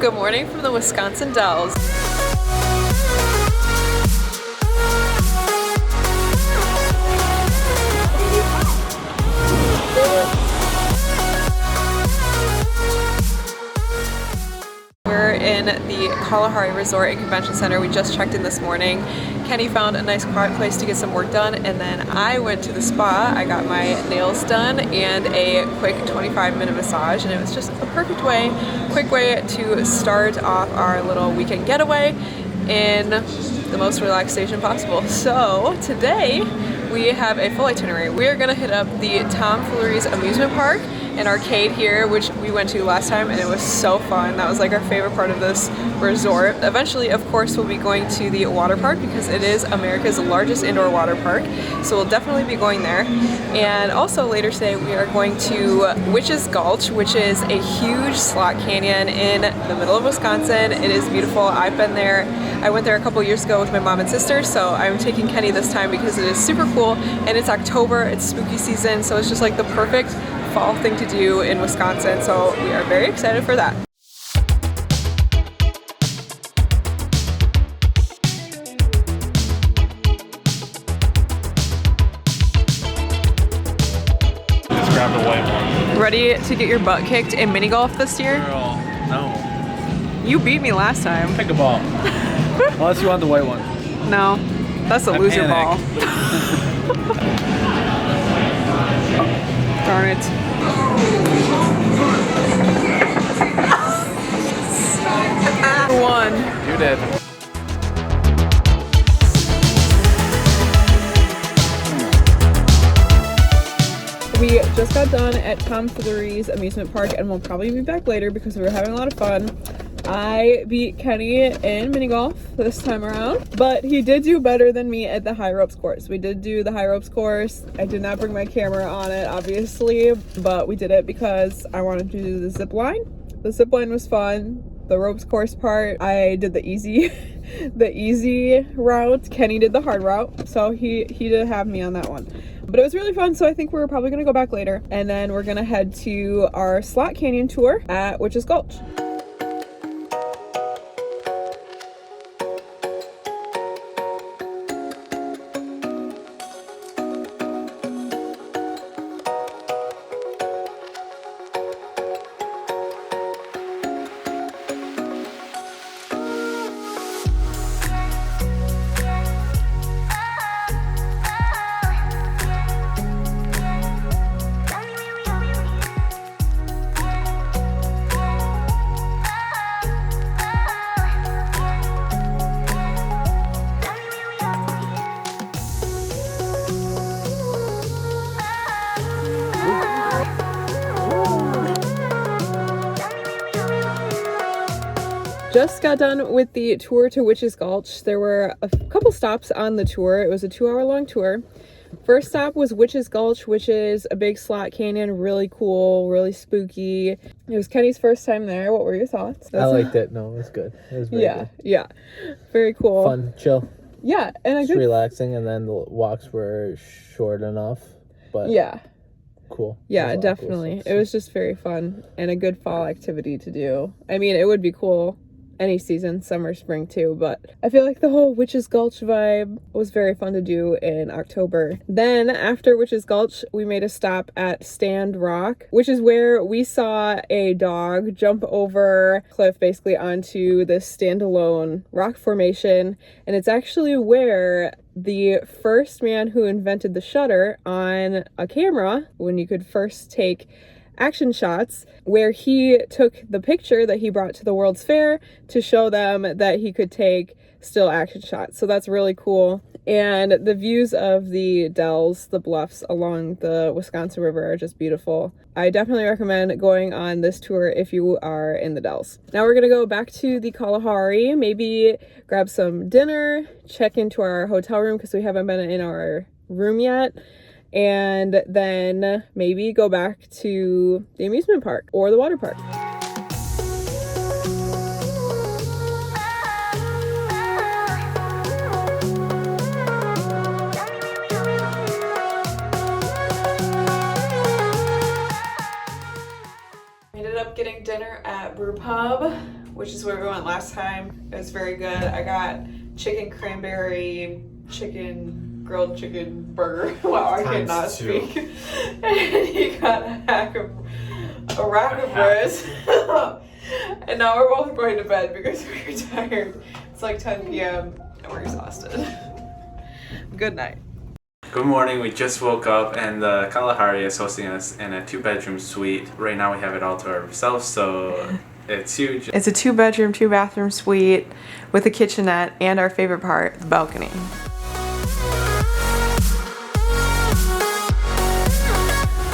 Good morning from the Wisconsin Dells. We're in the Kalahari Resort and Convention Center. We just checked in this morning. Kenny found a nice quiet place to get some work done, and then I went to the spa. I got my nails done and a quick 25-minute massage, and it was just a perfect way, quick way to start off our little weekend getaway in the most relaxation possible. So today we have a full itinerary. We are gonna hit up the Foolerys amusement park and arcade here, which we went to last time, and it was so fun. That was like our favorite part of this resort. Eventually, of course, we'll be going to the water park because it is America's largest indoor water park. So we'll definitely be going there. And also later today, we are going to Witch's Gulch, which is a huge slot canyon in the middle of Wisconsin. It is beautiful. I've been there. I went there a couple years ago with my mom and sister, so I'm taking Kenny this time because it is super cool, and it's October, it's spooky season, so it's just like the perfect fall thing to do in Wisconsin, so we are very excited for that. Just grab the white one. Ready to get your butt kicked in mini golf this year? Girl, no. You beat me last time. Pick a ball. Unless you want the white one. No, that's the loser ball. Darn it. One. You did. We just got done at Foolerys amusement park, and we'll probably be back later because we were having a lot of fun. I beat Kenny in mini golf this time around, but he did do better than me at the high ropes course. We did do the high ropes course. I did not bring my camera on it, obviously, but we did it because I wanted to do the zip line. The zip line was fun. The ropes course part, I did the easy route. Kenny did the hard route, so he did have me on that one. But it was really fun, so I think we're probably gonna go back later, and then we're gonna head to our slot canyon tour at Witch's Gulch. Just got done with the tour to Witch's Gulch. There were a couple stops on the tour. It was a 2-hour-long tour. First stop was Witch's Gulch, which is a big slot canyon, really cool, really spooky. It was Kenny's first time there. What were your thoughts? I liked it. No, it was good. It was very good. Yeah. Very cool. Fun, chill. Yeah, and just relaxing, and then the walks were short enough, but yeah. Cool. Yeah, definitely. It was just very fun and a good fall activity to do. I mean, it would be cool any season, summer, spring too, but I feel like the whole Witch's Gulch vibe was very fun to do in October. Then after Witch's Gulch, we made a stop at Stand Rock, which is where we saw a dog jump over a cliff basically onto this standalone rock formation, and it's actually where the first man who invented the shutter on a camera, when you could first take action shots, where he took the picture that he brought to the World's Fair to show them that he could take still action shots. So that's really cool. And the views of the dells, the bluffs along the Wisconsin River are just beautiful. I definitely recommend going on this tour if you are in the dells. Now we're gonna go back to the Kalahari, maybe grab some dinner, check into our hotel room because we haven't been in our room yet, and then maybe go back to the amusement park or the water park. We ended up getting dinner at Brew which is where we went last time. It was very good. I got chicken cranberry, grilled chicken burger. Wow, I cannot speak. And he got a rack of ribs. And now we're both going to bed because we're tired. It's like 10 p.m. and we're exhausted. Good night. Good morning. We just woke up and the Kalahari is hosting us in a 2-bedroom suite. Right now we have it all to ourselves, so it's huge. It's a 2-bedroom, 2-bathroom suite with a kitchenette and our favorite part, the balcony.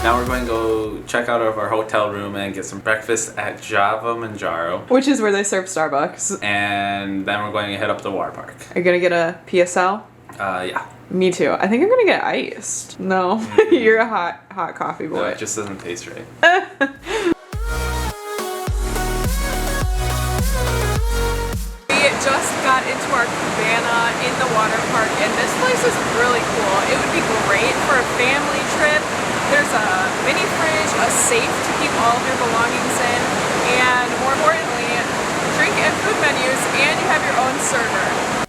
Now we're going to go check out of our hotel room and get some breakfast at Java Manjaro. Which is where they serve Starbucks. And then we're going to head up to Waterpark. Are you gonna get a PSL? Yeah. Me too. I think I'm gonna get iced. No, you're a hot coffee boy. No, it just doesn't taste right. We just got into our cabana in the water park, and this place is really cool. It would be great for a family trip. There's a mini fridge, a safe to keep all of your belongings in, and more importantly, drink and food menus, and you have your own server.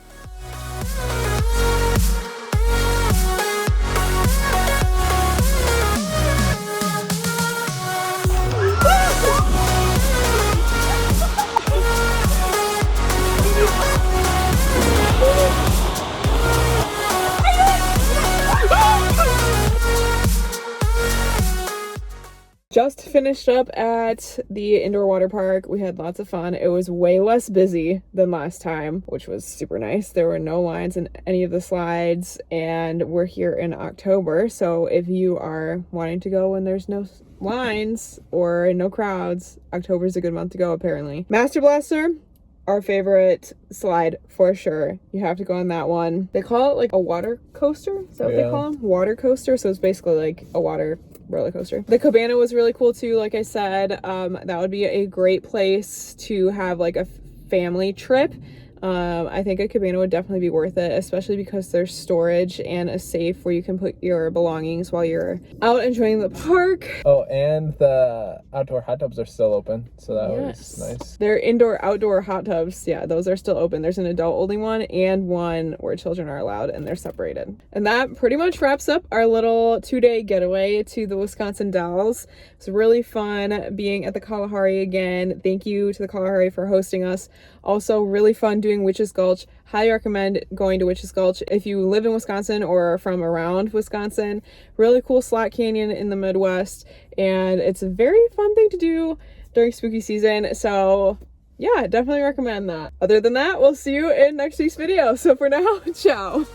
Just finished up at the indoor water park. We had lots of fun. It was way less busy than last time, which was super nice. There were no lines in any of the slides, and we're here in October. So if you are wanting to go when there's no lines or no crowds, October is a good month to go, apparently. Master Blaster, our favorite slide for sure. You have to go on that one. They call it like a water coaster. Is that what they call them? Water coaster. So it's basically like a water roller coaster. The cabana was really cool too. Like I said, that would be a great place to have like a family trip. I think a cabana would definitely be worth it, especially because there's storage and a safe where you can put your belongings while you're out enjoying the park. Oh, and the outdoor hot tubs are still open, so that was nice. They're outdoor hot tubs. Yeah, those are still open. There's an adult only one and one where children are allowed, and they're separated. And that pretty much wraps up our little 2-day getaway to the Wisconsin Dells. It's really fun being at the Kalahari again. Thank you to the Kalahari for hosting us. Also, really fun doing Witches Gulch. Highly recommend going to Witches Gulch if you live in Wisconsin or are from around Wisconsin. Really cool slot canyon in the Midwest, and it's a very fun thing to do during spooky season. So yeah, definitely recommend that. Other than that, we'll see you in next week's video. So for now, ciao.